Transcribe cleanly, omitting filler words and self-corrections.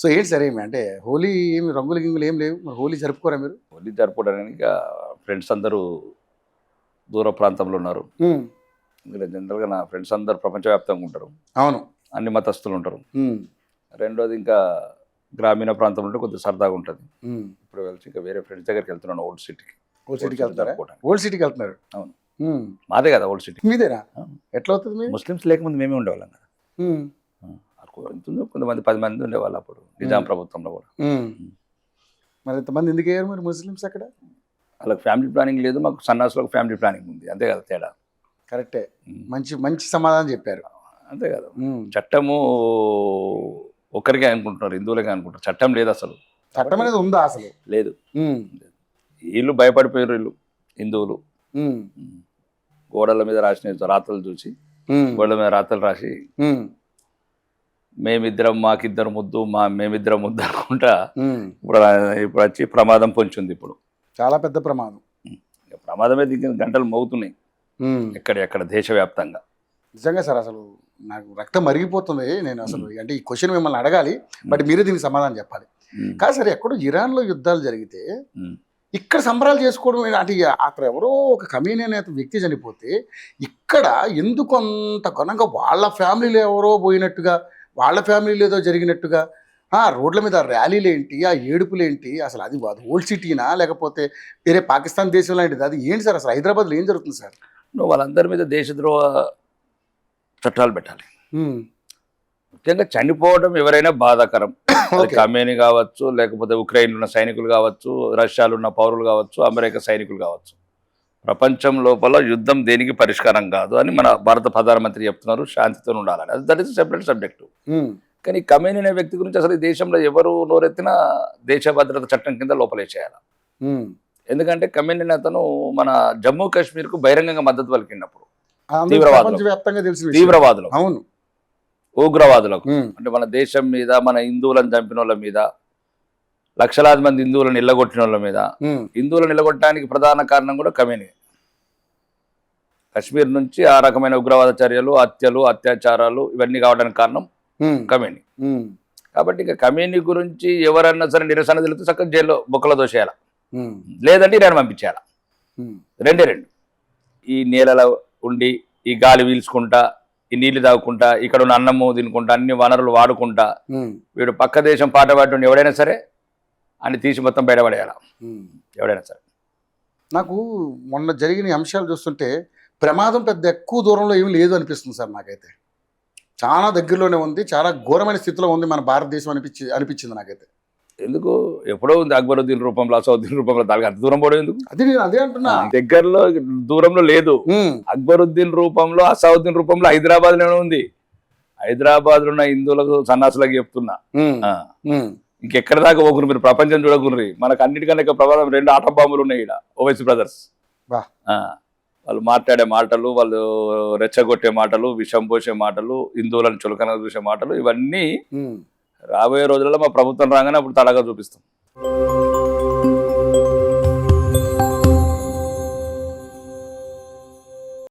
So ఏంటి సరే అంటే హోలీ ఏమి రంగులు గింగులు ఏం లేవు, మరి హోలీ జరుపుకోరా మీరు? హోలీ జరుపుకోవడానికి ఇక ఫ్రెండ్స్ అందరూ దూర ప్రాంతంలో ఉన్నారు. ఇక్కడ జనరల్గా నా ఫ్రెండ్స్ అందరూ ప్రపంచవ్యాప్తంగా ఉంటారు. అవును, అన్ని మతస్థులు ఉంటారు. రెండోది ఇంకా గ్రామీణ ప్రాంతంలో ఉంటే కొద్దిగా సరదాగా ఉంటుంది. ఇప్పుడు కలిసి ఇంకా వేరే ఫ్రెండ్స్ దగ్గరికి వెళ్తున్నాను ఓల్డ్ సిటీకి. ఓల్డ్ సిటీకి వెళ్తారా? ఓల్డ్ సిటీకి వెళ్తున్నారు? అవును, మాదే కదా ఓల్డ్ సిటీ. మీదేనా? ఎట్లా అవుతుంది మీరు? ముస్లిమ్స్ లేకముందు మేమే ఉండేవాళ్ళం కదా. కొంతమంది 10 మంది ఉండేవాళ్ళు అప్పుడు నిజాం ప్రభుత్వంలో కూడా. మరి ఎంతమంది ఎందుకు అయ్యారు మరి ముస్లిమ్స్ అక్కడ? వాళ్ళకి ఫ్యామిలీ ప్లానింగ్ లేదు, మాకు సన్నాసులకు ఫ్యామిలీ ప్లానింగ్ ఉంది, అంతే కదా తేడా. కరెక్టే, మంచి మంచి సమాధానం చెప్పారు. అంతే కదా. చట్టము ఒక్కరికే అనుకుంటున్నారు, హిందువులకే అనుకుంటారు. చట్టం లేదు అసలు. చట్టం అనేది ఉందా అసలు? లేదు. వీళ్ళు భయపడిపోయారు, వీళ్ళు హిందువులు. గోడల మీద రాసిన రాతలు చూసి, గోడల మీద రాతలు రాసి మేమిద్దరం మాకిద్దరు ముద్దు, మేమిద్దరం ముద్దు అనుకుంటా ఇప్పుడు వచ్చి ప్రమాదం పొంచుంది. ఇప్పుడు చాలా పెద్ద ప్రమాదం. ప్రమాదమే దిగిన గంటలు మోగుతున్నాయి ఎక్కడ దేశవ్యాప్తంగా. నిజంగా సార్ అసలు నాకు రక్తం మరిగిపోతుంది. నేను అసలు అంటే ఈ క్వశ్చన్ మిమ్మల్ని అడగాలి, బట్ మీరే దీనికి సమాధానం చెప్పాలి. కాదు సార్, ఎక్కడో ఇరాన్లో యుద్ధాలు జరిగితే ఇక్కడ సంబరాలు చేసుకోవడం అంటే అక్కడ ఎవరో ఒక కమ్యూనియన్ అనే వ్యక్తి చనిపోతే ఇక్కడ ఎందుకు అంత ఘనంగా వాళ్ళ ఫ్యామిలీలో ఎవరో పోయినట్టుగా, వాళ్ళ ఫ్యామిలీలో ఏదో జరిగినట్టుగా రోడ్ల మీద ర్యాలీలు ఏంటి, ఆ ఏడుపులు ఏంటి? అసలు అది ఓల్డ్ సిటీనా లేకపోతే వేరే పాకిస్తాన్ దేశం లాంటిది? అది ఏంటి సార్? అసలు హైదరాబాద్లో ఏం జరుగుతుంది సార్? నువ్వు వాళ్ళందరి మీద దేశద్రోహ చట్టాలు పెట్టాలి. ముఖ్యంగా చనిపోవడం ఎవరైనా బాధాకరం. కమ్యూని కావచ్చు, లేకపోతే ఉక్రెయిన్లో ఉన్న సైనికులు కావచ్చు, రష్యాలో ఉన్న పౌరులు కావచ్చు, అమెరికా సైనికులు కావచ్చు. ప్రపంచం లోపల యుద్ధం దేనికి పరిష్కారం కాదు అని మన భారత ప్రధానమంత్రి చెప్తున్నారు. శాంతితో ఉండాలని, అది దట్ ఈస్ సెపరేట్ సబ్జెక్టు. కానీ కమేని అనే వ్యక్తి గురించి అసలు ఈ దేశంలో ఎవరు నోరెత్తినా దేశ భద్రత చట్టం కింద లోపలేసేయాలి. ఎందుకంటే కమేని అతను మన జమ్మూ కాశ్మీర్కు బహిరంగంగా మద్దతు పలికినప్పుడు తీవ్రవాదులు, అవును, ఉగ్రవాదులకు, అంటే మన దేశం మీద, మన హిందువులను చంపిన వాళ్ళ మీద, లక్షలాది మంది హిందువులను నిల్లగొట్టిన వాళ్ళ మీద, హిందువులను నిలగొట్టడానికి ప్రధాన కారణం కూడా కమేని. కాశ్మీర్ నుంచి ఆ రకమైన ఉగ్రవాద చర్యలు, హత్యలు, అత్యాచారాలు ఇవన్నీ కావడానికి కారణం కమేని. కాబట్టి ఇక కమేని గురించి ఎవరన్నా సరే నిరసన తెలిపితే చక్కగా జైల్లో బొక్కల దోషేయాల, లేదంటే ఇరాన్ పంపించేయాల. రెండే రెండు. ఈ నేలలో ఉండి ఈ గాలి పీల్చుకుంటా, ఈ నీళ్లు తాగుకుంటా, ఇక్కడ ఉన్న అన్నము తినుకుంటా, అన్ని వనరులు వాడుకుంటా వీడు పక్క దేశం పాట పాడుతుండే ఎవడైనా సరే అని తీసి మొత్తం బయటపడేయాల, ఎవడైనా సరే. నాకు మొన్న జరిగిన అంశాలు చూస్తుంటే ప్రమాదం పెద్ద ఎక్కువ దూరంలో ఏమీ లేదు అనిపిస్తుంది సార్. నాకైతే చాలా దగ్గరలోనే ఉంది, చాలా ఘోరమైన స్థితిలో ఉంది మన భారతదేశం అనిపించింది నాకైతే. ఎందుకు ఎప్పుడో ఉంది అక్బరుద్దీన్ రూపంలో, అసౌద్దీన్ రూపంలో, దానికి అంత దూరం పోవడం ఎందుకు? అదే అంటున్నా, దగ్గరలో దూరంలో లేదు. అక్బరుద్దీన్ రూపంలో, అసౌద్దీన్ రూపంలో హైదరాబాద్ లోనే ఉంది. హైదరాబాద్ లో ఉన్న హిందువులకు సన్నాసులకు చెప్తున్నా, ఇంకెక్కడ దాకా పోకురు మీరు, ప్రపంచం చూడకుర్రి. మనకు అన్నిటికన్నా ప్రభావం 2 ఆటం బాంబులు ఉన్నాయి ఇక్కడ, ఓవైసీ బ్రదర్స్. వాళ్ళు మాట్లాడే మాటలు, వాళ్ళు రెచ్చగొట్టే మాటలు, విషం పోసే మాటలు, హిందువులను చులకన చూసే మాటలు, ఇవన్నీ రాబోయే రోజులలో మా ప్రభుత్వం రాగానే అప్పుడు తడగా చూపిస్తాం.